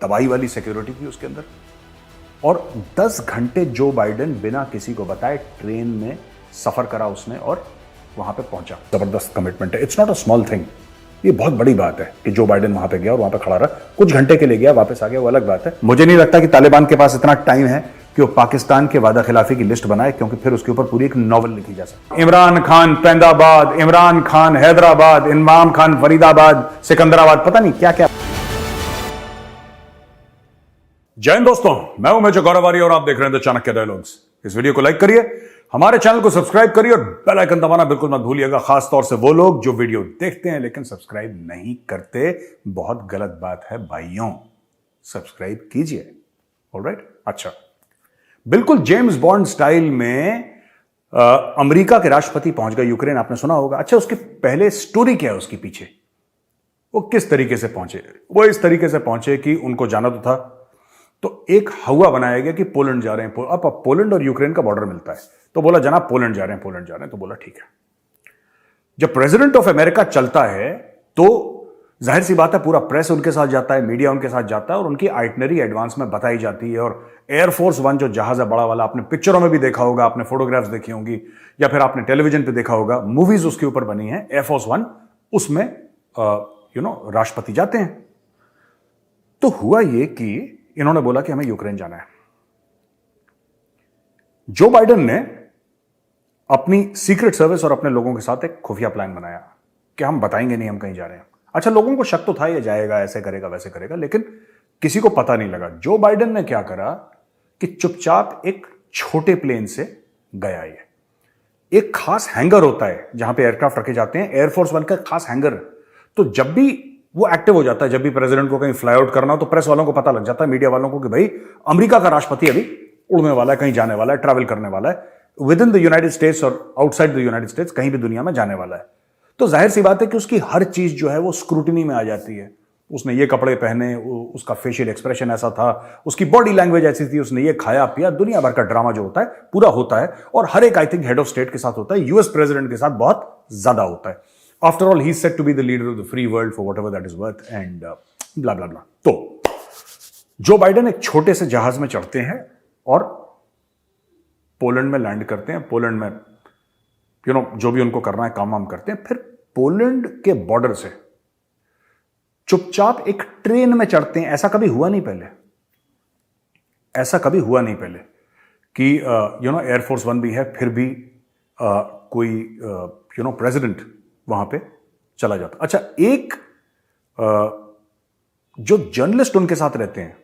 तबाही वाली सिक्योरिटी थी उसके अंदर। और 10 घंटे जो बाइडेन बिना किसी को बताए ट्रेन में सफर करा उसने और वहां पे पहुंचा। जबरदस्त कमिटमेंट है, it's not a small thing. ये बहुत बड़ी बात है कि जो बाइडेन वहां पे गया और वहां पे खड़ा रहा, कुछ घंटे के लिए गया, वापस आ गया, वो अलग बात है। मुझे नहीं लगता कि तालिबान के पास इतना टाइम है कि वो पाकिस्तान के वादा खिलाफी की लिस्ट बनाए, क्योंकि फिर उसके ऊपर पूरी एक नॉवल लिखी जा सकती है। इमरान खान पैंदाबाद, इमरान खान हैदराबाद, इमरान खान फरीदाबाद, सिकंदराबाद, पता नहीं क्या क्या। जय हिंद दोस्तों, मैं हूं मेजर गौरवारी और आप देख रहे हैं द चाणक्य डायलॉग्स। इस वीडियो को लाइक करिए, हमारे चैनल को सब्सक्राइब करिए और बेल आइकन दबाना बिल्कुल मत भूलिएगा। खास तौर से वो लोग जो वीडियो देखते हैं लेकिन सब्सक्राइब नहीं करते, बहुत गलत बात है भाइयों, सब्सक्राइब कीजिए। ऑलराइट, अच्छा, बिल्कुल जेम्स बॉन्ड स्टाइल में अमेरिका के राष्ट्रपति पहुंच गए यूक्रेन, आपने सुना होगा। अच्छा, उसके पहले स्टोरी क्या है उसके पीछे, वो किस तरीके से पहुंचे? वो इस तरीके से पहुंचे कि उनको जाना तो था, तो एक हवा बनाया गया कि पोलैंड जा रहे हैं। अब पोलैंड और यूक्रेन का बॉर्डर मिलता है, तो बोला जनाब पोलैंड जा रहे हैं, पोलैंड जा रहे हैं, तो बोला ठीक है। जब प्रेसिडेंट ऑफ अमेरिका चलता है तो जाहिर सी बात है पूरा प्रेस उनके साथ जाता है, मीडिया उनके साथ जाता है और उनकी आइटनरी एडवांस में बताई जाती है। और एयरफोर्स वन जो जहाज है बड़ा वाला, आपने पिक्चरों में भी देखा होगा, आपने फोटोग्राफ्स देखी होंगी या फिर आपने टेलीविजन पे देखा होगा, मूवीज उसके ऊपर बनी है, एयरफोर्स वन, उसमें राष्ट्रपति जाते हैं। तो हुआ ये कि इन्होंने बोला कि हमें यूक्रेन जाना है। जो बाइडेन ने अपनी सीक्रेट सर्विस और अपने लोगों के साथ एक खुफिया प्लान बनाया कि हम बताएंगे नहीं हम कहीं जा रहे हैं। अच्छा, लोगों को शक तो था ये जाएगा, ऐसे करेगा, वैसे करेगा, लेकिन किसी को पता नहीं लगा। जो बाइडेन ने क्या करा कि चुपचाप एक छोटे प्लेन से गया। ये एक खास हैंगर होता है जहां पे एयरक्राफ्ट रखे जाते हैं, एयरफोर्स वन का खास हैंगर। तो जब भी वो एक्टिव हो जाता है, जब भी प्रेसिडेंट को कहीं फ्लाई आउट करना हो, तो प्रेस वालों को पता लग जाता है, मीडिया वालों को, कि भाई अमेरिका का राष्ट्रपति अभी उड़ने वाला है, कहीं जाने वाला है, ट्रैवल करने वाला है, with in the United states और आउटसाइड द यूनाइटेड स्टेट्स, कहीं भी दुनिया में जाने वाला है। तो जाहिर सी बात है कि उसकी हर चीज जो है वो स्क्रूटिनी में आ जाती है। उसने ये कपड़े पहने, उसका फेशियल एक्सप्रेशन ऐसा था, उसकी बॉडी लैंग्वेज ऐसी थी, उसने ये खाया पिया, दुनिया भर का ड्रामा जो होता है पूरा होता है। और हर एक I think head of state के साथ होता है, यूएस प्रेसिडेंट के साथ बहुत ज्यादा होता है। After all, he's said to be the leader of the free world for whatever that is worth and blah blah blah. तो जो बाइडेन एक छोटे से जहाज में चढ़ते हैं और पोलैंड में लैंड करते हैं। पोलैंड में जो भी उनको करना है काम वाम करते हैं। फिर पोलैंड के बॉर्डर से चुपचाप एक ट्रेन में चढ़ते हैं। ऐसा कभी हुआ नहीं पहले, ऐसा कभी हुआ नहीं पहले कि एयरफोर्स वन भी है, फिर भी कोई प्रेसिडेंट वहां पे चला जाता। अच्छा, एक जो जर्नलिस्ट उनके साथ रहते हैं,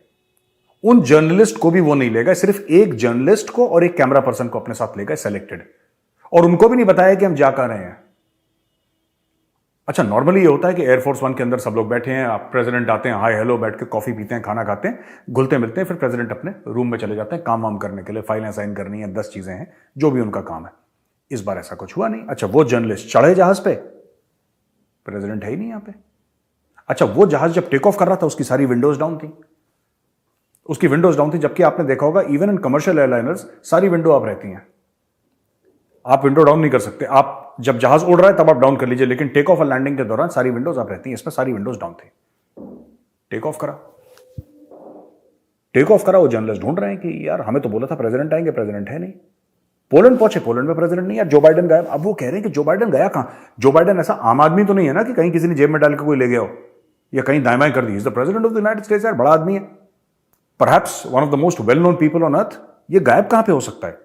उन जर्नलिस्ट को भी वो नहीं ले गए, सिर्फ एक जर्नलिस्ट को और एक कैमरा पर्सन को अपने साथ ले गए सेलेक्टेड, और उनको भी नहीं बताया कि हम जा कहां रहे हैं। अच्छा, नॉर्मली ये होता है कि एयरफोर्स वन के अंदर सब लोग बैठे हैं, आप प्रेसिडेंट आते हैं, हाय हेलो, बैठ के कॉफी पीते हैं, खाना खाते हैं, घुलते मिलते हैं, फिर प्रेसिडेंट अपने रूम में चले जाते हैं काम वाम करने के लिए, फाइलें साइन करनी है, 10 चीजें हैं, जो भी उनका काम है। इस बार ऐसा कुछ हुआ नहीं। अच्छा, वो जर्नलिस्ट चढ़े जहाज पे, प्रेसिडेंट है ही नहीं यहां पे। अच्छा, वो जहाज जब टेक ऑफ कर रहा था उसकी सारी विंडोज डाउन थी, उसकी विंडोज डाउन थी, जबकि आपने देखा होगा इवन इन कमर्शियल एयरलाइनर्स सारी विंडो आप रहती हैं, आप विंडो डाउन नहीं कर सकते। आप जब जहाज उड़ रहा है तब आप डाउन कर लीजिए, लेकिन टेक ऑफ और लैंडिंग के दौरान सारी विंडोज आप रहती हैं। इसमें सारी विंडोज डाउन थी। टेक ऑफ करा, टेक ऑफ करा, वो जर्नलिस्ट ढूंढ रहे हैं कि यार हमें तो बोला था प्रेसिडेंट आएंगे, प्रेसिडेंट है नहीं। पोलैंड पहुंचे, पोलैंड में प्रेसिडेंट नहीं, यार जो बाइडेन गया। अब वो कह रहे हैं कि जो बाइडेन गया कहां? जो बाइडेन ऐसा आम आदमी तो नहीं है ना कि कहीं किसी ने जेब में डाल के कोई ले गया हो या कहीं दाएं बाएं कर दी। Is the president of the United States, यार बड़ा आदमी है, perhaps one of the most well known people on earth. ये गायब कहां पे हो सकता है?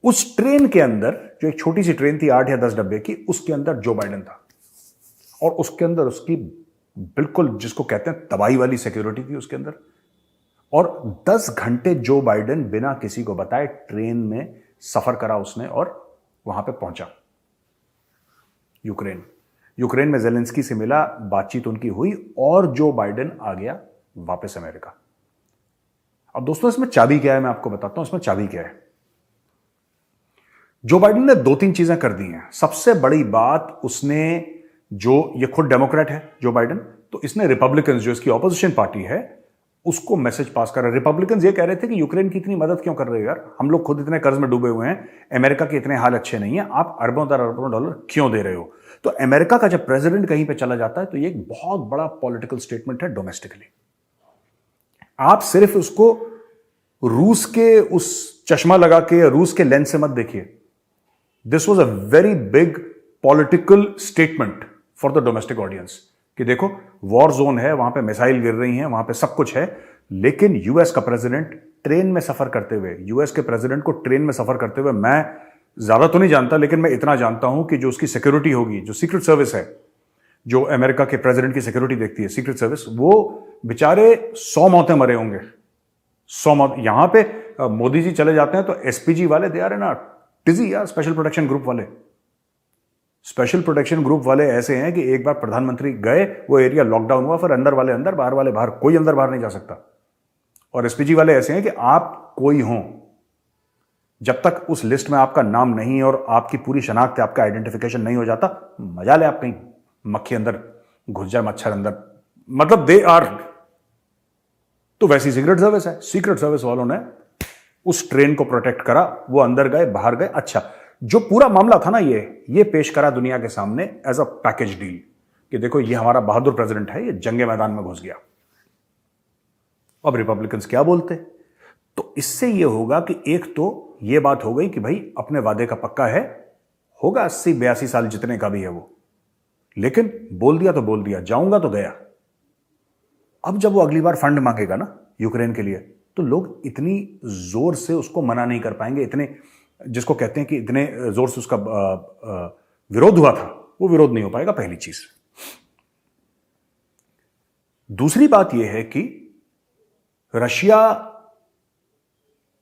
उस ट्रेन के अंदर, जो एक छोटी सी ट्रेन थी 8 या 10 डब्बे की, उसके अंदर जो बाइडेन था और उसके अंदर उसकी बिल्कुल जिसको कहते हैं तबाही वाली सिक्योरिटी थी उसके अंदर। और 10 घंटे जो बाइडेन बिना किसी को बताए ट्रेन में सफर करा उसने और वहां पे पहुंचा यूक्रेन। यूक्रेन में जेलेंस्की से मिला, बातचीत उनकी हुई और जो बाइडेन आ गया वापस अमेरिका। अब दोस्तों इसमें चाबी क्या है मैं आपको बताता हूं। इसमें चाबी क्या है? जो बाइडेन ने 2-3 चीजें कर दी हैं। सबसे बड़ी बात, उसने ये खुद डेमोक्रेट है जो बाइडेन, तो इसने रिपब्लिकन जो इसकी ऑपोजिशन पार्टी है उसको मैसेज पास कर रहा है। रिपब्लिकन्स ये कह रहे थे कि यूक्रेन की इतनी मदद क्यों कर रहे हो यार, हम लोग खुद इतने कर्ज में डूबे हुए हैं, अमेरिका के इतने हाल अच्छे नहीं है, आप अरबों डॉलर क्यों दे रहे हो? तो अमेरिका का जब प्रेसिडेंट कहीं पे चला जाता है तो ये एक बहुत बड़ा पॉलिटिकल स्टेटमेंट है डोमेस्टिकली। आप सिर्फ उसको रूस के उस चश्मा लगा के या रूस के लेंस से मत देखिए. This was a very big political statement for the domestic audience कि देखो वॉर जोन है, वहां पे मिसाइल गिर रही हैं, वहां पे सब कुछ है, लेकिन यूएस का प्रेसिडेंट ट्रेन में सफर करते हुए, यूएस के प्रेसिडेंट को ट्रेन में सफर करते हुए, मैं ज्यादा तो नहीं जानता लेकिन मैं इतना जानता हूं कि जो उसकी सिक्योरिटी होगी, जो सीक्रेट सर्विस है, जो अमेरिका के प्रेसिडेंट की सिक्योरिटी देखती है, सीक्रेट सर्विस, वो बेचारे 100 मौतें मरे होंगे. 100 मौत. यहां पे मोदी जी चले जाते हैं तो एसपीजी वाले दे आर ना टिजी यार, स्पेशल प्रोटेक्शन ग्रुप वाले. स्पेशल प्रोटेक्शन ग्रुप वाले ऐसे हैं कि एक बार प्रधानमंत्री गए, वो एरिया लॉकडाउन हुआ, फिर अंदर वाले अंदर, बाहर वाले बाहर, कोई अंदर बाहर नहीं जा सकता. और एसपीजी वाले ऐसे हैं कि आप कोई हो, जब तक उस लिस्ट में आपका नाम नहीं और आपकी पूरी शनाख्त, आपका आइडेंटिफिकेशन नहीं हो जाता, मजा ले आप कहीं मक्खी अंदर घुस जाए, मच्छर अंदर, मतलब दे आर. तो वैसी सीक्रेट सर्विस है. सीक्रेट सर्विस वालों ने उस ट्रेन को प्रोटेक्ट करा, वो अंदर गए, बाहर गए. अच्छा, जो पूरा मामला था ना, ये पेश करा दुनिया के सामने एज अ पैकेज डील कि देखो ये हमारा बहादुर प्रेसिडेंट है, ये जंगे मैदान में घुस गया. अब रिपब्लिकन्स क्या बोलते? तो इससे ये होगा कि एक तो ये बात हो गई कि भाई अपने वादे का पक्का है, होगा 80-82 साल जितने का भी है वो, लेकिन बोल दिया तो बोल दिया, जाऊंगा तो गया. अब जब वो अगली बार फंड मांगेगा ना यूक्रेन के लिए, तो लोग इतनी जोर से उसको मना नहीं कर पाएंगे, इतने, जिसको कहते हैं कि इतने जोर से उसका विरोध हुआ था, वो विरोध नहीं हो पाएगा, पहली चीज. दूसरी बात यह है कि रशिया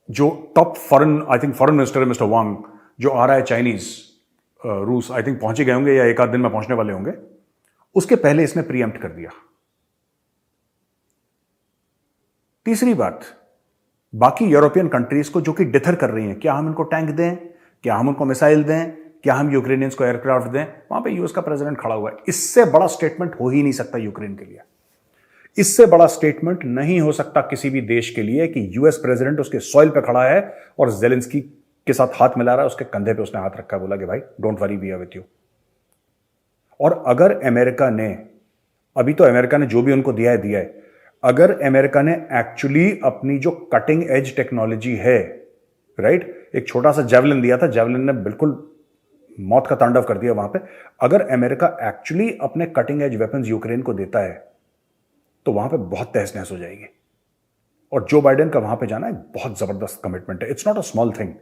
जो top foreign, I think foreign minister है मिस्टर वांग, जो आ रहा है चाइनीज, रूस, आई थिंक पहुंच ही गए होंगे या एक आध दिन में पहुंचने वाले होंगे, उसके पहले इसने प्रीएम्प्ट कर दिया. तीसरी बात, बाकी यूरोपियन कंट्रीज को जो कि डिथर कर रही हैं, क्या हम इनको टैंक दें, क्या हम उनको मिसाइल दें, क्या हम यूक्रेनियंस को एयरक्राफ्ट दें, वहां पे यूएस का प्रेसिडेंट खड़ा हुआ है. इससे बड़ा स्टेटमेंट हो ही नहीं सकता यूक्रेन के लिए. इससे बड़ा स्टेटमेंट नहीं हो सकता किसी भी देश के लिए कि यूएस प्रेसिडेंट उसके सॉइल पे खड़ा है और जेलेंस्की के साथ हाथ मिला रहा है, उसके कंधे पे उसने हाथ रखा है, बोला कि भाई don't worry, we are with you. और अगर अमेरिका ने, अभी तो अमेरिका ने जो भी उनको दिया है, अगर अमेरिका ने एक्चुअली अपनी जो कटिंग एज टेक्नोलॉजी है, राइट, एक छोटा सा जेवलिन दिया था, जेवलिन ने बिल्कुल मौत का तांडव कर दिया वहां पे. अगर अमेरिका एक्चुअली अपने कटिंग एज वेपन्स यूक्रेन को देता है तो वहां पे बहुत तहस नहस हो जाएगी. और जो बाइडेन का वहां पे जाना है बहुत जबरदस्त कमिटमेंट है. It's not a small thing.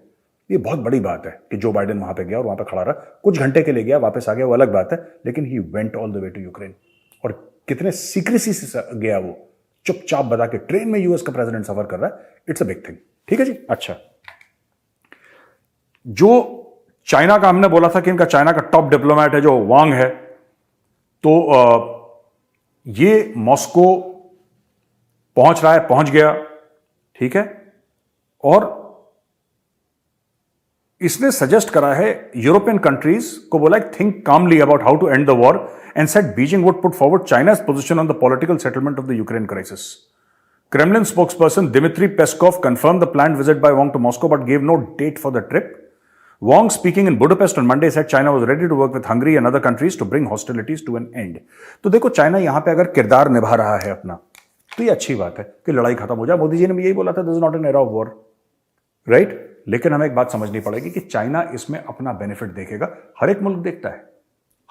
ये बहुत बड़ी बात है कि जो बाइडेन वहां पे गया और वहां पे खड़ा रहा, कुछ घंटे के लिए गया, वापस आ गया, वो अलग बात है, लेकिन he went all the way to Ukraine. और कितने सीक्रेसी से गया वो, चुपचाप बता के ट्रेन में यूएस का प्रेसिडेंट सफर कर रहा है. It's a big thing. ठीक है जी. अच्छा, जो चाइना का हमने बोला था कि इनका चाइना का टॉप डिप्लोमेट है जो वांग है, तो ये मॉस्को पहुंच रहा है, पहुंच गया, ठीक है. और इसने सजेस्ट करा है यूरोपियन कंट्रीज को, बोला think calmly about how to end the war and said Beijing would put forward China's position on the political settlement of the Ukraine crisis. Kremlin spokesperson Dmitry Peskov confirmed the planned visit by Wang to Moscow but gave no date for the trip. Wang, speaking in Budapest on Monday, said China was ready to work with Hungary and other countries to bring hostilities to an end. तो देखो, China यहां पे अगर किरदार निभा रहा है अपना, तो ये अच्छी बात है कि लड़ाई खत्म हो जाए. मोदी जी ने भी यही बोला था, this is not an era of war, right. लेकिन हमें एक बात समझनी पड़ेगी कि चाइना इसमें अपना बेनिफिट देखेगा. हर एक मुल्क देखता है,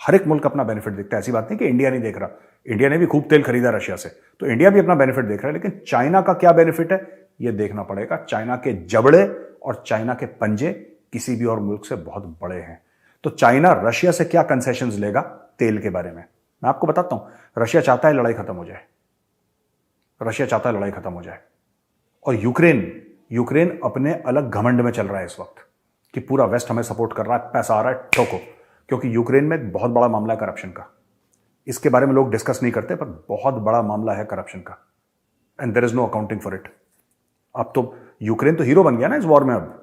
हर एक मुल्क अपना बेनिफिट देखता है. ऐसी बात नहीं कि इंडिया नहीं देख रहा. इंडिया ने भी खूब तेल खरीदा रशिया से, तो इंडिया भी अपना बेनिफिट देख रहा है. लेकिन चाइना का क्या बेनिफिट है, यह देखना पड़ेगा. चाइना के जबड़े और चाइना के पंजे किसी भी और मुल्क से बहुत बड़े हैं. तो चाइना रशिया से क्या कंसेशंस लेगा तेल के बारे में, मैं आपको बताता हूं. रशिया चाहता है लड़ाई खत्म हो जाए, रशिया चाहता है लड़ाई खत्म हो जाए. और यूक्रेन अपने अलग घमंड में चल रहा है इस वक्त कि पूरा वेस्ट हमें सपोर्ट कर रहा है, पैसा आ रहा है, ठोको. क्योंकि यूक्रेन में एक बहुत बड़ा मामला है करप्शन का. इसके बारे में लोग डिस्कस नहीं करते, पर बहुत बड़ा मामला है करप्शन का, and there is no accounting for it. अब तो यूक्रेन तो हीरो बन गया ना इस वॉर में. अब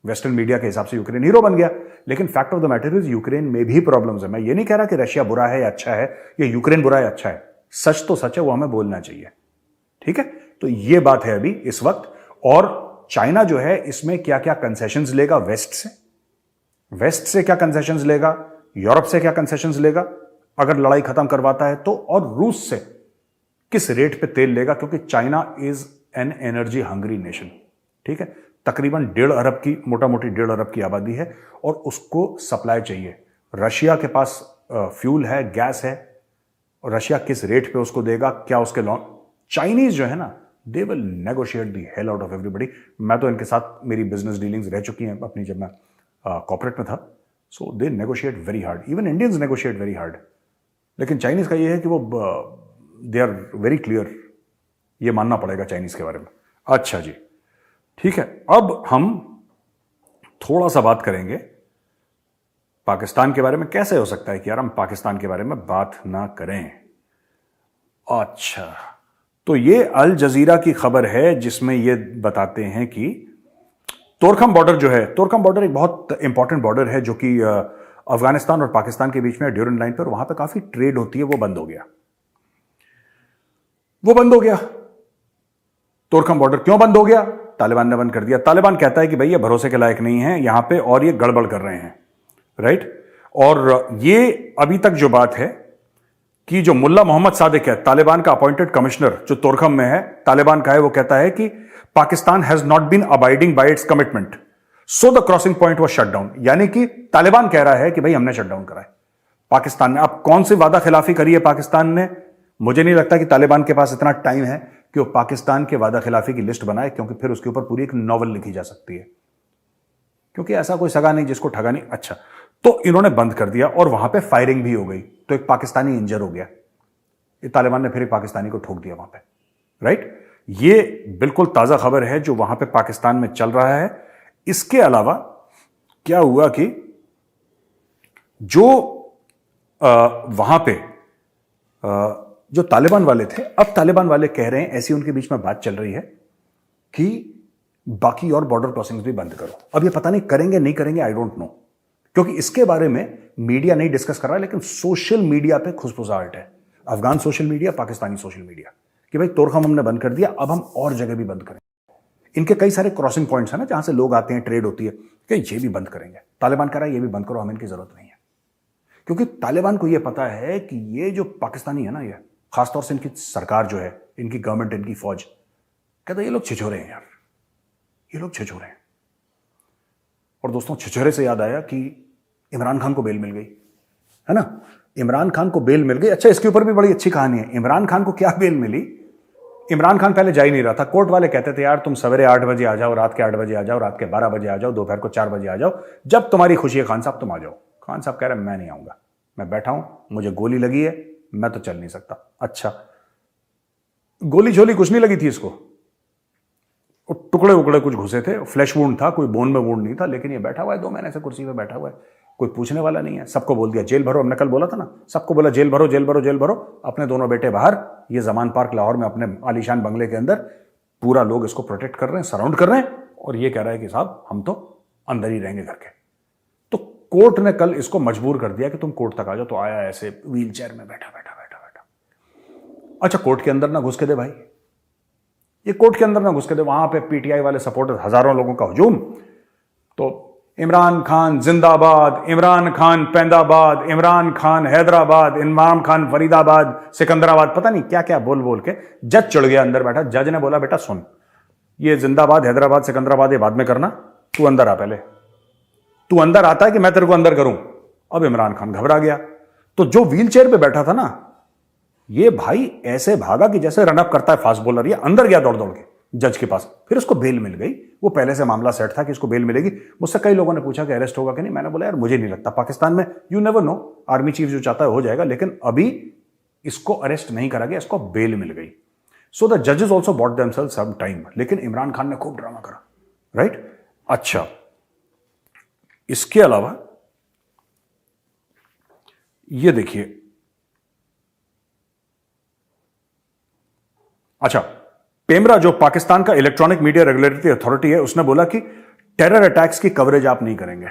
वेस्टर्न मीडिया के हिसाब से यूक्रेन हीरो बन गया, लेकिन fact of the matter is Ukraine में भी प्रॉब्लम्स है. मैं ये नहीं कह रहा कि रशिया बुरा है या अच्छा है, या यूक्रेन बुरा है अच्छा है. सच तो सच है, वो हमें बोलना चाहिए. ठीक है, तो ये बात है अभी इस वक्त. और चाइना जो है इसमें क्या क्या कंसेशंस लेगा वेस्ट से क्या कंसेशंस लेगा, यूरोप से क्या कंसेशंस लेगा अगर लड़ाई खत्म करवाता है तो, और रूस से किस रेट पे तेल लेगा, क्योंकि China is an energy hungry nation, ठीक है। तकरीबन 1.5 अरब की, मोटा मोटी 1.5 अरब की आबादी है और उसको सप्लाई चाहिए। रशिया के पास फ्यूल है, गैस है, और रशिया किस रेट पे उसको देगा, क्या उसके लॉन्ग, चाइनीज जो है ना, they will negotiate the hell out of everybody. मैं तो इनके साथ, मेरी बिजनेस डीलिंग्स रह चुकी हैं अपनी, जब मैं कॉर्पोरेट में था, so they negotiate very hard, even Indians negotiate very hard. लेकिन चाइनीज का ये है कि वो दे आर वेरी क्लियर, ये मानना पड़ेगा चाइनीज के बारे में। अच्छा जी, ठीक है। अब हम थोड़ा सा बात करेंगे पाकिस्तान के बारे में। कैसे हो सकता है कि यार हम पाकिस्तान के बारे में बात ना करें? अच्छा, तो ये अल जजीरा की खबर है जिसमें ये बताते हैं कि तोरखम बॉर्डर जो है, तोरखम बॉर्डर एक बहुत इंपॉर्टेंट बॉर्डर है जो कि अफगानिस्तान और पाकिस्तान के बीच में ड्यूरन लाइन पर, वहां पे काफी ट्रेड होती है, वो बंद हो गया। वो बंद हो गया। तोरखम बॉर्डर क्यों बंद हो गया? तालिबान ने बंद कर दिया। तालिबान कहता है कि भाई ये भरोसे के लायक नहीं है यहां पे और ये गड़बड़ कर रहे हैं, राइट। और ये अभी तक जो बात है कि जो मुल्ला मोहम्मद सादिक है, तालिबान का अपॉइंटेड कमिश्नर जो तोरखम में है, तालिबान का है, वो कहता है कि Pakistan has not been abiding by its commitment, so the crossing point was shut down. यानी कि तालिबान कह रहा है कि भाई हमने शट डाउन करा है पाकिस्तान ने। अब कौन सी वादा खिलाफी करी है पाकिस्तान ने? मुझे नहीं लगता कि तालिबान के पास इतना टाइम है कि वो पाकिस्तान के वादा खिलाफी की लिस्ट बनाए, क्योंकि फिर उसके ऊपर पूरी एक नॉवल लिखी जा सकती है, क्योंकि ऐसा कोई सगा नहीं जिसको ठगा नहीं। अच्छा, तो इन्होंने बंद कर दिया और वहां पे फायरिंग भी हो गई, तो एक पाकिस्तानी इंजर हो गया। ये तालिबान ने फिर एक पाकिस्तानी को ठोक दिया वहां पे, राइट। ये बिल्कुल ताजा खबर है जो वहां पे पाकिस्तान में चल रहा है। इसके अलावा क्या हुआ कि जो वहां पे जो तालिबान वाले थे, अब तालिबान वाले कह रहे हैं, ऐसी उनके बीच में बात चल रही है कि बाकी और बॉर्डर क्रॉसिंग्स भी बंद करो। अब ये पता नहीं करेंगे नहीं करेंगे, आई डोंट नो, क्योंकि इसके बारे में मीडिया नहीं डिस्कस कर रहा है, लेकिन सोशल मीडिया पे खुशफुसाहट है, Afghan social media, Pakistani social media, कि भाई तोरखम हमने बंद कर दिया, अब हम और जगह भी बंद करें। इनके कई सारे क्रॉसिंग पॉइंट्स हैं ना, जहां से लोग आते हैं, ट्रेड होती है, कि ये भी बंद करेंगे। तालिबान कह रहा है ये भी बंद करो, हमें इनकी जरूरत नहीं है, क्योंकि तालिबान को यह पता है कि ये जो पाकिस्तानी है ना, ये खासतौर से इनकी सरकार जो है, इनकी गवर्नमेंट, इनकी फौज, कहता है ये लोग छिछोरे हैं यार, ये लोग छिछोरे हैं। और दोस्तों, छिछोरे से याद आया कि इमरान खान को बेल मिल गई, है ना, इमरान खान को बेल मिल गई। अच्छा, इसके ऊपर भी बड़ी अच्छी कहानी है। इमरान खान को क्या बेल मिली? इमरान खान पहले जा ही नहीं रहा था। कोर्ट वाले कहते थे यार तुम सवेरे 8 बजे आ जाओ, रात के 8 बजे आ जाओ, रात के 12 बजे आ जाओ, दोपहर को 4 बजे आ जाओ, जब तुम्हारी खुशी है खान साहब तुम आ जाओ। खान साहब कह रहे मैं नहीं आऊंगा, मैं बैठा हूं, मुझे गोली लगी है, मैं तो चल नहीं सकता। अच्छा, गोली झोली कुछ नहीं लगी थी इसको, टुकड़े उकड़े कुछ घुसे थे, फ्लैश वुंड था, कोई बोन में वुंड नहीं था, लेकिन ये बैठा हुआ है 2 महीने से कुर्सी पे बैठा हुआ है, कोई पूछने वाला नहीं है। सबको बोल दिया जेल भरो, हमने कल बोला था ना, सबको बोला जेल भरो जेल भरो जेल भरो। अपने दोनों बेटे बाहर, ये जमान पार्क लाहौर में अपने आलीशान बंगले के अंदर, पूरा लोग इसको प्रोटेक्ट कर रहे हैं, सराउंड कर रहे हैं, और ये कह रहा है कि साहब हम तो अंदर ही रहेंगे घर के। तो कोर्ट ने कल इसको मजबूर कर दिया कि तुम कोर्ट तक आ जाओ, तो आया ऐसे व्हील चेयर में बैठा बैठा बैठा बैठा। अच्छा, कोर्ट के अंदर ना घुस के दे भाई, ये कोर्ट के अंदर ना घुस के दे। वहां पे पीटीआई वाले सपोर्टर, हजारों लोगों का हुजूम, तो इमरान खान जिंदाबाद, इमरान खान पैंदाबाद, इमरान खान हैदराबाद, इमरान खान फरीदाबाद, सिकंदराबाद, पता नहीं क्या क्या बोल बोल के जज चढ़ गया अंदर बैठा। जज ने बोला बेटा सुन, ये जिंदाबाद, हैदराबाद, सिकंदराबाद ये बाद में करना, तू अंदर आ पहले, तू अंदर आता है कि मैं तेरे को अंदर करूं। अब इमरान खान घबरा गया, तो जो व्हील चेयर पे बैठा था ना, ये भाई ऐसे भागा कि जैसे रनअप करता है फास्ट बॉलर, ये अंदर गया दौड़ दौड़ के जज के पास। फिर उसको बेल मिल गई, वो पहले से मामला सेट था कि इसको बेल मिलेगी। मुझसे कई लोगों ने पूछा कि अरेस्ट होगा कि नहीं, मैंने बोला यार मुझे नहीं लगता, पाकिस्तान में you never know, army chief जो चाहता है हो जाएगा, लेकिन अभी इसको अरेस्ट नहीं करा गया, इसको बेल मिल गई। सो द जजेस also bought themselves some time, लेकिन इमरान खान ने खूब ड्रामा करा, राइट। अच्छा, इसके अलावा ये देखिए, अच्छा, पेमरा जो पाकिस्तान का इलेक्ट्रॉनिक मीडिया रेगुलेटरी अथॉरिटी है, उसने बोला कि टेरर अटैक्स की कवरेज आप नहीं करेंगे,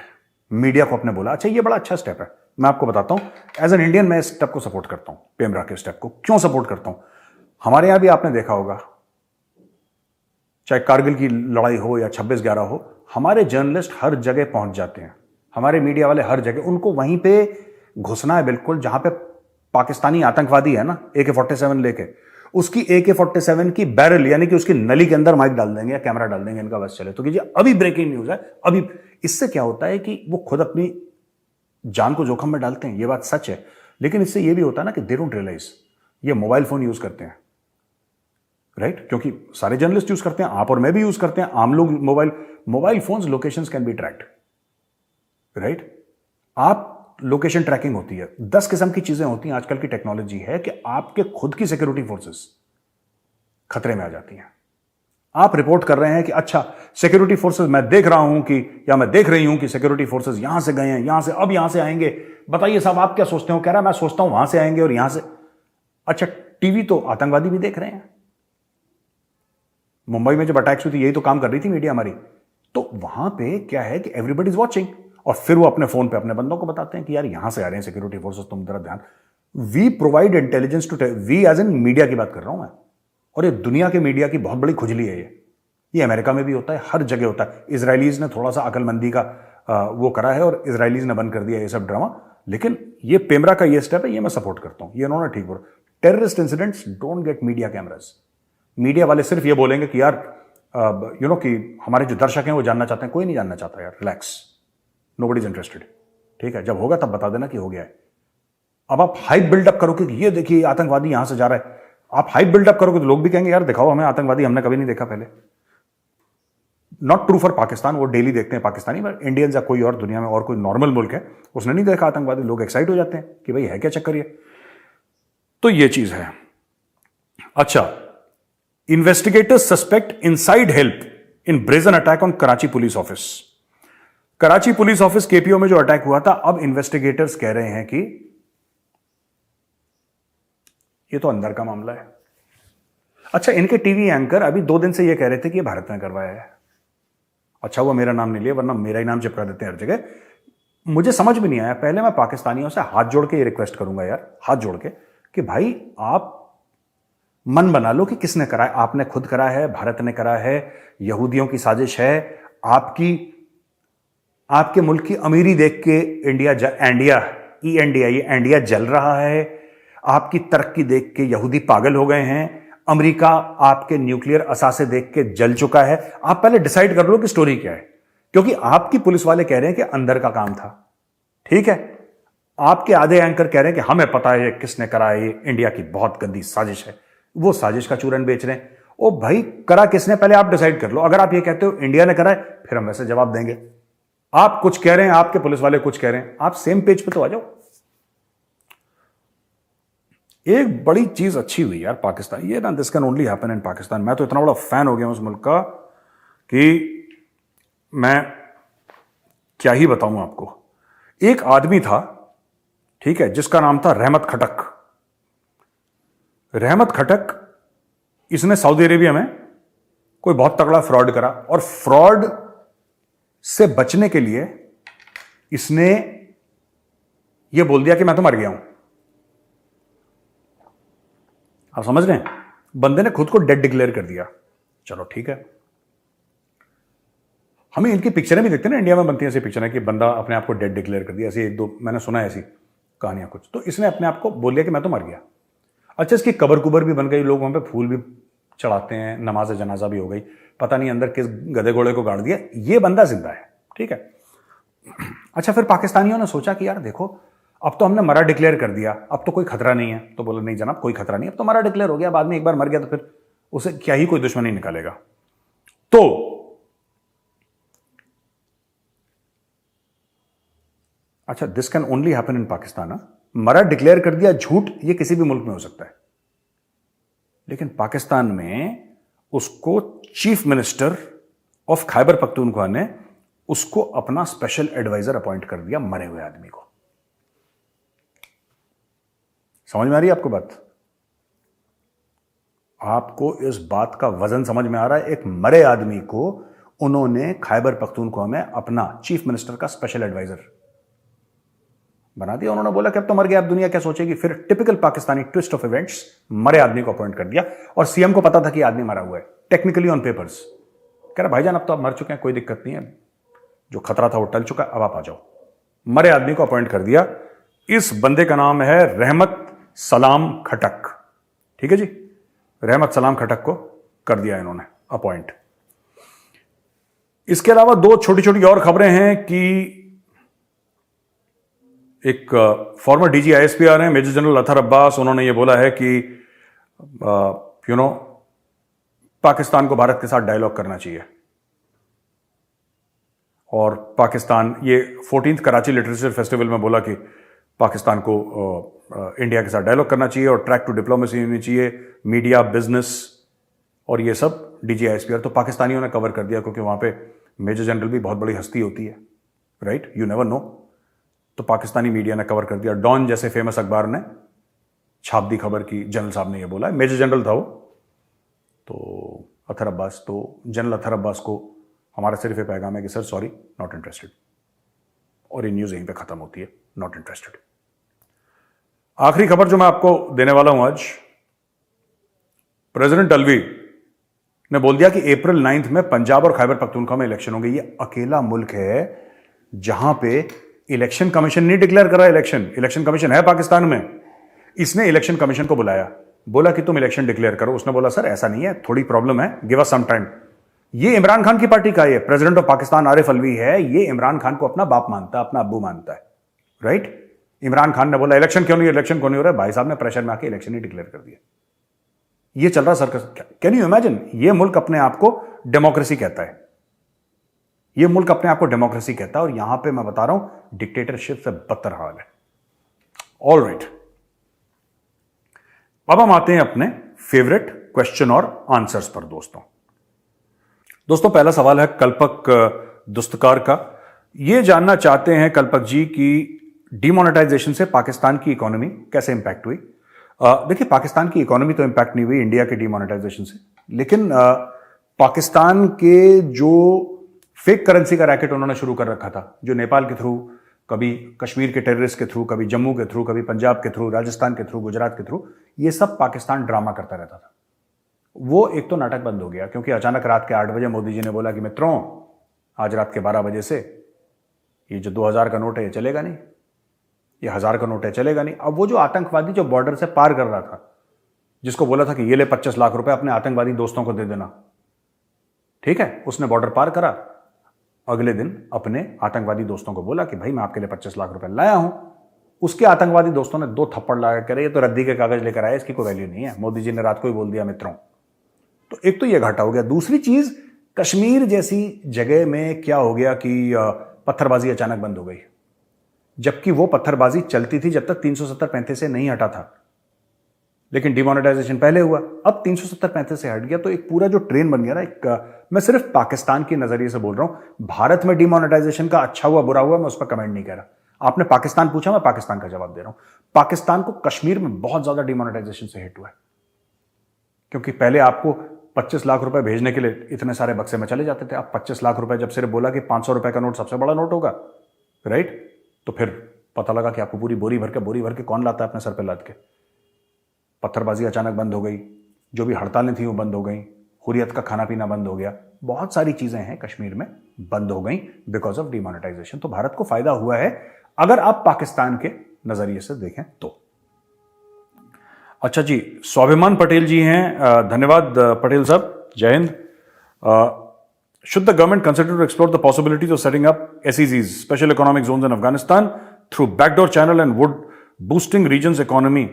मीडिया को अपने बोला। अच्छा, ये बड़ा अच्छा स्टेप है, मैं आपको बताता हूं। एज एन इंडियन मैं इस स्टेप को सपोर्ट करता हूं, पेमरा के स्टेप को। क्यों सपोर्ट करता हूं? हमारे यहां भी आपने देखा होगा, चाहे कारगिल की लड़ाई हो या 26/11 हो, हमारे जर्नलिस्ट हर जगह पहुंच जाते हैं, हमारे मीडिया वाले हर जगह, उनको वहीं पे घुसना है बिल्कुल, जहां पे पाकिस्तानी आतंकवादी है ना AK-47 लेके, उसकी AK-47 की बैरल यानी कि उसकी नली के अंदर माइक डाल देंगे या कैमरा डाल देंगे, इनका बस चले तो कीजिए। अभी ब्रेकिंग न्यूज है अभी। इससे क्या होता है कि वो खुद अपनी जान को जोखिम में डालते हैं, ये बात सच है, लेकिन इससे ये भी होता है ना कि दे डोंट रियलाइज ये मोबाइल फोन यूज करते हैं, राइट? क्योंकि सारे जर्नलिस्ट यूज करते हैं, आप और मैं भी यूज करते हैं, आम लोग mobile phones locations can be tracked, right? आप लोकेशन ट्रैकिंग होती है, 10 किस्म की चीजें होती हैं। आजकल की टेक्नोलॉजी है कि आपके खुद की सिक्योरिटी फोर्सेस खतरे में आ जाती हैं। आप रिपोर्ट कर रहे हैं कि अच्छा सिक्योरिटी फोर्सेस, मैं देख रहा हूं कि या मैं देख रही हूं कि सिक्योरिटी फोर्सेस यहां से गए हैं, यहां से अब यहां से आएंगे, बताइए साहब आप क्या सोचते हो? कह रहा है मैं सोचता हूं वहां से आएंगे और यहां से। अच्छा, टीवी तो आतंकवादी भी देख रहे हैं। मुंबई में जब अटैक्स हुई थी यही तो काम कर रही थी मीडिया हमारी। तो वहां पे क्या है कि एवरीबडी इज वॉचिंग, और फिर वो अपने फोन पे अपने बंदों को बताते हैं कि यार यहां से आ रहे हैं सिक्योरिटी फोर्सेस, तुम जरा ध्यान। We provide intelligence to, we as an media की बात कर रहा हूं मैं, और ये दुनिया के मीडिया की बहुत बड़ी खुजली है ये अमेरिका में भी होता है, हर जगह होता है। इजरायलीज ने थोड़ा सा अकलमंदी का वो करा है और इजरायलीज ने बंद कर दिया ये सब ड्रामा, लेकिन ये पेमरा का ये स्टेप है, ये मैं सपोर्ट करता हूं, ये उन्होंने ठीक बोला। Terrorist incidents don't get media cameras. Media वाले सिर्फ ये बोलेंगे कि यार कि हमारे जो दर्शक हैं वो जानना चाहते हैं। कोई नहीं जानना चाहता यार, रिलैक्स, नोबडी इज इंटरेस्टेड, ठीक है? जब होगा तब बता देना कि हो गया है। अब आप हाइप बिल्डअप करोगे कि ये देखिए आतंकवादी यहां से जा रहा है, आप हाइप बिल्डअप करोगे तो लोग भी कहेंगे यार दिखाओ हमें आतंकवादी, हमने कभी नहीं देखा पहले। नॉट ट्रू फॉर पाकिस्तान, वो डेली देखते हैं पाकिस्तानी, बट इंडियंस या कोई और दुनिया में और कोई नॉर्मल मुल्क है उसने नहीं देखा आतंकवादी, लोग एक्साइट हो जाते हैं कि भाई है क्या चक्कर ये। तो ये चीज है। अच्छा, investigators suspect inside help in brazen attack on Karachi police office. Karachi police office KPO में जो अटैक हुआ था, अब इन्वेस्टिगेटर्स कह रहे हैं कि ये तो अंदर का मामला है। अच्छा, इनके टीवी एंकर अभी 2 दिन से ये कह रहे थे कि ये भारत में करवाया है। अच्छा हुआ मेरा नाम नहीं लिया, वरना मेरा ही नाम चिपका देते हैं हर जगह। मुझे समझ में नहीं आया। पहले मैं पाकिस्तानियों से हाथ जोड़ के ये रिक्वेस्ट करूंगा यार, हाथ जोड़ के, कि भाई आप मन बना लो कि किसने करा है। आपने खुद करा है, भारत ने करा है, यहूदियों की साजिश है, आपके मुल्क की अमीरी देख के इंडिया जल रहा है, आपकी तरक्की देख के यहूदी पागल हो गए हैं, अमेरिका आपके न्यूक्लियर असासे देख के जल चुका है। आप पहले डिसाइड कर लो कि स्टोरी क्या है, क्योंकि आपकी पुलिस वाले कह रहे हैं कि अंदर का काम था, ठीक है? आपके आधे एंकर कह रहे हैं कि हमें पता है किसने करा है, ये इंडिया की बहुत गंदी साजिश है। वो साजिश का चूरन बेच रहे हैं। ओ भाई, करा किसने पहले आप डिसाइड कर लो। अगर आप ये कहते हो इंडिया ने करा है, फिर हम वैसे जवाब देंगे। आप कुछ कह रहे हैं, आपके पुलिस वाले कुछ कह रहे हैं, आप सेम पेज पे तो आ जाओ। एक बड़ी चीज अच्छी हुई यार पाकिस्तान, ये ना, this can only happen in Pakistan. मैं तो इतना बड़ा फैन हो गया हूं उस मुल्क का कि मैं क्या ही बताऊं आपको। एक आदमी था, ठीक है, जिसका नाम था रहमत खटक। रहमत खटक, इसने सऊदी अरेबिया में कोई बहुत तगड़ा फ्रॉड करा, और फ्रॉड से बचने के लिए इसने यह बोल दिया कि मैं तो मर गया हूं। आप समझ रहे हैं? बंदे ने खुद को डेड डिक्लेयर कर दिया। चलो ठीक है, हमें इनकी पिक्चरें भी देखते हैं ना, इंडिया में बनती है ऐसी पिक्चरें कि बंदा अपने आप को डेड डिक्लेयर कर दिया। ऐसी 1-2 मैंने सुना है ऐसी कहानियां कुछ। तो इसने अपने आप को बोल दिया कि मैं तो मर गया। अच्छा, इसकी कबर कुबर भी बन गई, लोग वहां पे फूल भी चढ़ाते हैं, नमाज जनाजा भी हो गई, पता नहीं अंदर किस गधे घोड़े को गाड़ दिया, ये बंदा जिंदा है, ठीक है? अच्छा, फिर पाकिस्तानियों ने सोचा कि यार देखो, अब तो हमने मरा डिक्लेयर कर दिया, अब तो कोई खतरा नहीं है। तो बोले नहीं जनाब, कोई खतरा नहीं, अब तो मरा डिक्लेयर हो गया। बाद में एक बार मर गया तो फिर उसे क्या ही कोई दुश्मनी निकालेगा। तो अच्छा, this can only happen in Pakistan. मरा डिक्लेयर कर दिया, झूठ, ये किसी भी मुल्क में हो सकता है, लेकिन पाकिस्तान में उसको chief minister of Khyber Pakhtunkhwa ने उसको अपना स्पेशल एडवाइजर अपॉइंट कर दिया, मरे हुए आदमी को। समझ में आ रही है आपको बात? आपको इस बात का वजन समझ में आ रहा है? एक मरे आदमी को उन्होंने खैबर पख्तूनख्वा में अपना चीफ मिनिस्टर का स्पेशल एडवाइजर बना दिया। उन्होंने बोला कि अब तो मर गया, अब दुनिया क्या सोचेगी। फिर typical Pakistani twist of events, मरे आदमी को अपॉइंट कर दिया, और सीएम को पता था कि आदमी मरा हुआ है, टेक्निकली ऑन पेपर्स। कह रहा भाईजान अब तो आप मर चुके हैं, कोई दिक्कत नहीं है, जो खतरा था वो टल चुका, अब आप आ जाओ। मरे आदमी को अपॉइंट कर दिया। इस बंदे का नाम है रहमत सलाम खटक, ठीक है जी? रहमत सलाम खटक को कर दिया इन्होंने अपॉइंट। इसके अलावा दो छोटी छोटी और खबरें हैं कि एक फॉर्मर डीजी आईएसपी आ रहे हैं, मेजर जनरल अतहर अब्बास। उन्होंने ये बोला है कि पाकिस्तान को भारत के साथ डायलॉग करना चाहिए और पाकिस्तान, ये 14th कराची लिटरेचर फेस्टिवल में बोला कि पाकिस्तान को इंडिया के साथ डायलॉग करना चाहिए और ट्रैक टू डिप्लोमेसी होनी चाहिए, मीडिया, बिजनेस और ये सब डीजीआईएसपीआर। तो पाकिस्तानियों ने कवर कर दिया क्योंकि वहां पे मेजर जनरल भी बहुत बड़ी हस्ती होती है, राइट, यू नेवर नो। तो पाकिस्तानी मीडिया ने कवर कर दिया। डॉन जैसे फेमस अखबार ने छाप दी खबर की जनरल साहब ने ये बोला है। मेजर जनरल था वो, तो अतहर अब्बास, तो जनरल अतहर अब्बास को हमारा सिर्फ ये पैगाम है कि सर सॉरी, नॉट इंटरेस्टेड, और ये न्यूज यहीं पे खत्म होती है, नॉट इंटरेस्टेड। आखिरी खबर जो मैं आपको देने वाला हूं आज, प्रेसिडेंट अलवी ने बोल दिया कि अप्रैल 9 में पंजाब और खैबर पख्तूनख्वा में इलेक्शन होंगे। ये अकेला मुल्क है जहां पे इलेक्शन कमीशन नहीं डिक्लेयर कर रहा है। इलेक्शन कमीशन है पाकिस्तान में, इसने इलेक्शन कमीशन को बुलाया, बोला कि तुम इलेक्शन डिक्लेयर करो। उसने बोला सर ऐसा नहीं है, थोड़ी प्रॉब्लम है, गिव अस सम टाइम। ये इमरान खान की पार्टी का, ये प्रेसिडेंट ऑफ पाकिस्तान आरिफ अलवी है, ये इमरान खान को अपना बाप मानता है, अपना अब्बू मानता है, राइट। इमरान खान ने बोला इलेक्शन क्यों नहीं हो रहा है, भाई साहब ने प्रेशर में आके इलेक्शन ही डिक्लेयर कर दिया। ये चल रहा सर्कस। Can you imagine? ये मुल्क अपने आप को डेमोक्रेसी कहता है, ये मुल्क अपने आप को डेमोक्रेसी कहता है, और यहां पे मैं बता रहा हूं डिक्टेटरशिप से बदतर हाल है। ऑल राइट, अब हम आते हैं अपने फेवरेट क्वेश्चन और आंसर्स पर। दोस्तों पहला सवाल है कल्पक दुस्तकार का। ये जानना चाहते हैं कल्पक जी कि डिमोनेटाइजेशन से पाकिस्तान की इकोनॉमी कैसे इंपैक्ट हुई। देखिए, पाकिस्तान की इकोनॉमी तो इंपैक्ट नहीं हुई इंडिया के डिमोनेटाइजेशन से, लेकिन पाकिस्तान के जो फेक करेंसी का रैकेट उन्होंने शुरू कर रखा था, जो नेपाल के थ्रू, कभी कश्मीर के टेररिस्ट के थ्रू, कभी जम्मू के थ्रू, कभी पंजाब के थ्रू, राजस्थान के थ्रू, गुजरात के थ्रू, ये सब पाकिस्तान ड्रामा करता रहता था। वो एक तो नाटक बंद हो गया क्योंकि अचानक रात के 8 बजे मोदी जी ने बोला कि मित्रों आज रात के 12 बजे से ये जो 2000 का नोट है ये चलेगा नहीं, ये 1000 का नोट है चलेगा नहीं। अब वो जो आतंकवादी जो बॉर्डर से पार कर रहा था, जिसको बोला था कि ये ले 25 लाख रुपए अपने आतंकवादी दोस्तों को दे देना, ठीक है, उसने बॉर्डर पार करा, अगले दिन अपने आतंकवादी दोस्तों को बोला कि भाई मैं आपके लिए 25 लाख रुपए लाया हूं। उसके आतंकवादी दोस्तों ने 2 थप्पड़ लगा कर, ये तो रद्दी के कागज लेकर आए, इसकी कोई वैल्यू नहीं है, मोदी जी ने रात को ही बोल दिया मित्रों। तो एक तो ये घाटा हो गया। दूसरी चीज, कश्मीर जैसी जगह में क्या हो गया कि पत्थरबाजी अचानक बंद हो गई, जबकि वो पत्थरबाजी चलती थी जब तक 370-35 से नहीं हटा था, लेकिन डिमोनेटाइजेशन पहले हुआ, अब 370-35 से हट गया। तो एक पूरा जो ट्रेन बन गया ना, मैं सिर्फ पाकिस्तान के नजरिए से बोल रहा हूं, भारत में डिमोनेटाइजेशन का अच्छा हुआ बुरा हुआ मैं उस पर कमेंट नहीं कर रहा। आपने पाकिस्तान पूछा, मैं पाकिस्तान का जवाब दे रहा हूं। पाकिस्तान को कश्मीर में बहुत ज्यादा डिमोनेटाइजेशन से हिट हुआ है, क्योंकि पहले आपको 25 लाख रुपए भेजने के लिए इतने सारे बक्से में चले जाते थे। अब 25 लाख रुपए जब सिर्फ बोला कि 500 रुपए का नोट सबसे बड़ा नोट होगा, राइट, तो फिर पता लगा कि आपको पूरी बोरी भर के कौन लाता है अपने सर पे लाद के। पत्थरबाजी अचानक बंद हो गई, जो भी हड़तालें थी वो बंद हो गई, हुर्रियत का खाना पीना बंद हो गया, बहुत सारी चीजें हैं कश्मीर में बंद हो गई बिकॉज ऑफ डिमोनेटाइजेशन। तो भारत को फायदा हुआ है अगर आप पाकिस्तान के नजरिए से देखें तो। अच्छा जी, स्वाभिमान पटेल जी हैं, धन्यवाद पटेल साहब, जय हिंद। Should the government consider to explore the possibilities of setting up SEZs, special economic zones in Afghanistan through backdoor channel and would boosting regions economy,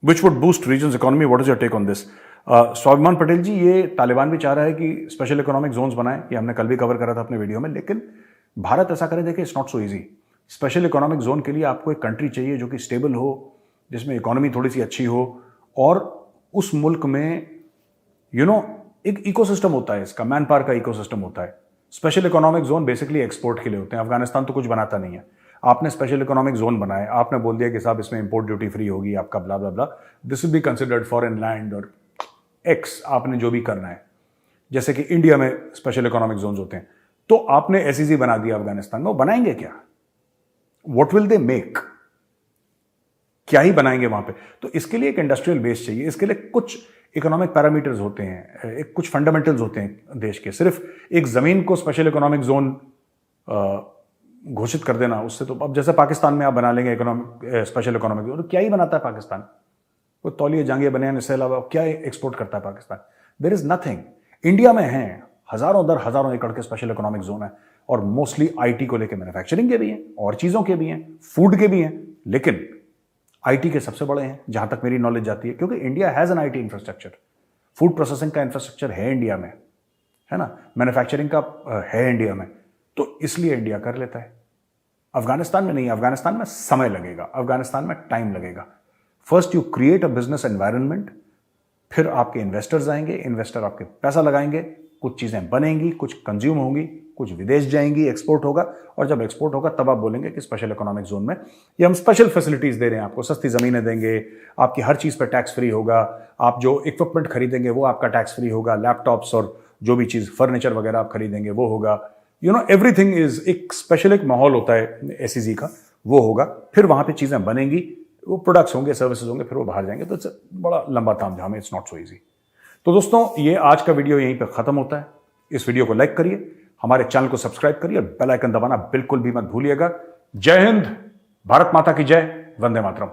which would boost region's economy? What is your take on this? स्वाभिमान पटेल जी, ये तालिबान भी चाह रहा है कि special economic Jones बनाए, ये हमने कल भी कवर करा था अपने वीडियो में, लेकिन भारत ऐसा करे, देखिए it's not so easy. Special economic zone के लिए आपको एक कंट्री चाहिए जो कि स्टेबल हो, जिसमें इकोनॉमी थोड़ी सी अच्छी हो, और उस मुल्क में एक इकोसिस्टम होता है, इसका मैन पावर का इकोसिस्टम होता है। Special economic zone basically export के लिए होते हैं। अफगानिस्तान तो कुछ बनाता नहीं है, आपने स्पेशल इकोनॉमिक जोन बनाए, आपने बोल दिया कि साहब इसमें इंपोर्ट ड्यूटी फ्री होगी आपका, blah blah blah, this will be considered foreign land और एक्स, आपने जो भी करना है, जैसे कि इंडिया में स्पेशल इकोनॉमिक जोन्स होते हैं, तो आपने SEZ बना दिया अफगानिस्तान में। वो बनाएंगे क्या? What will they make? क्या ही बनाएंगे वहां पे? तो इसके लिए एक इंडस्ट्रियल बेस चाहिए, इसके लिए कुछ इकोनॉमिक पैरामीटर्स होते हैं, एक कुछ फंडामेंटल्स होते हैं देश के। सिर्फ एक जमीन को स्पेशल इकोनॉमिक जोन घोषित कर देना, उससे तो, अब जैसे पाकिस्तान में आप बना लेंगे स्पेशल इकोनॉमिक जोन, तो क्या ही बनाता है पाकिस्तान? वो तौलिए जांघिया बनियान, इससे अलावा क्या एक्सपोर्ट करता है Pakistan? There is nothing. India में है हजारों एकड़ के स्पेशल इकोनॉमिक जोन है, और मोस्टली आईटी को लेकर, मैन्युफैक्चरिंग के भी हैं और चीजों के भी हैं, फूड के भी हैं, लेकिन आईटी के सबसे बड़े हैं जहां तक मेरी नॉलेज जाती है, क्योंकि India has an IT infrastructure. Food processing का इंफ्रास्ट्रक्चर है इंडिया में, है ना, मैन्युफैक्चरिंग का है इंडिया में, तो इसलिए इंडिया कर लेता है। अफगानिस्तान में नहीं, अफगानिस्तान में समय लगेगा, अफगानिस्तान में टाइम लगेगा। First you create a business environment, फिर आपके इन्वेस्टर्स आएंगे, इन्वेस्टर आपके पैसा लगाएंगे, कुछ चीजें बनेंगी, कुछ कंज्यूम होंगी, कुछ विदेश जाएंगी, एक्सपोर्ट होगा, और जब एक्सपोर्ट होगा तब आप बोलेंगे कि स्पेशल इकोनॉमिक जोन में ये हम स्पेशल फैसिलिटीज दे रहे हैं आपको, सस्ती जमीनें देंगे, आपकी हर चीज पर टैक्स फ्री होगा, आप जो इक्विपमेंट खरीदेंगे वो आपका टैक्स फ्री होगा, लैपटॉप्स और जो भी चीज फर्नीचर वगैरह आप खरीदेंगे वो होगा, एवरीथिंग इज एक स्पेशल, एक माहौल होता है एसईजी का, वो होगा। फिर वहां पे चीजें बनेंगी, वो प्रोडक्ट्स होंगे, सर्विसेज होंगे, फिर वो बाहर जाएंगे, तो बड़ा लंबा तामझाम है, इट्स नॉट सो इजी। तो दोस्तों, ये आज का वीडियो यहीं पर खत्म होता है। इस वीडियो को लाइक करिए, हमारे चैनल को सब्सक्राइब करिए, और बेल आइकन दबाना बिल्कुल भी मत भूलिएगा। जय हिंद, भारत माता की जय, वंदे मातरम।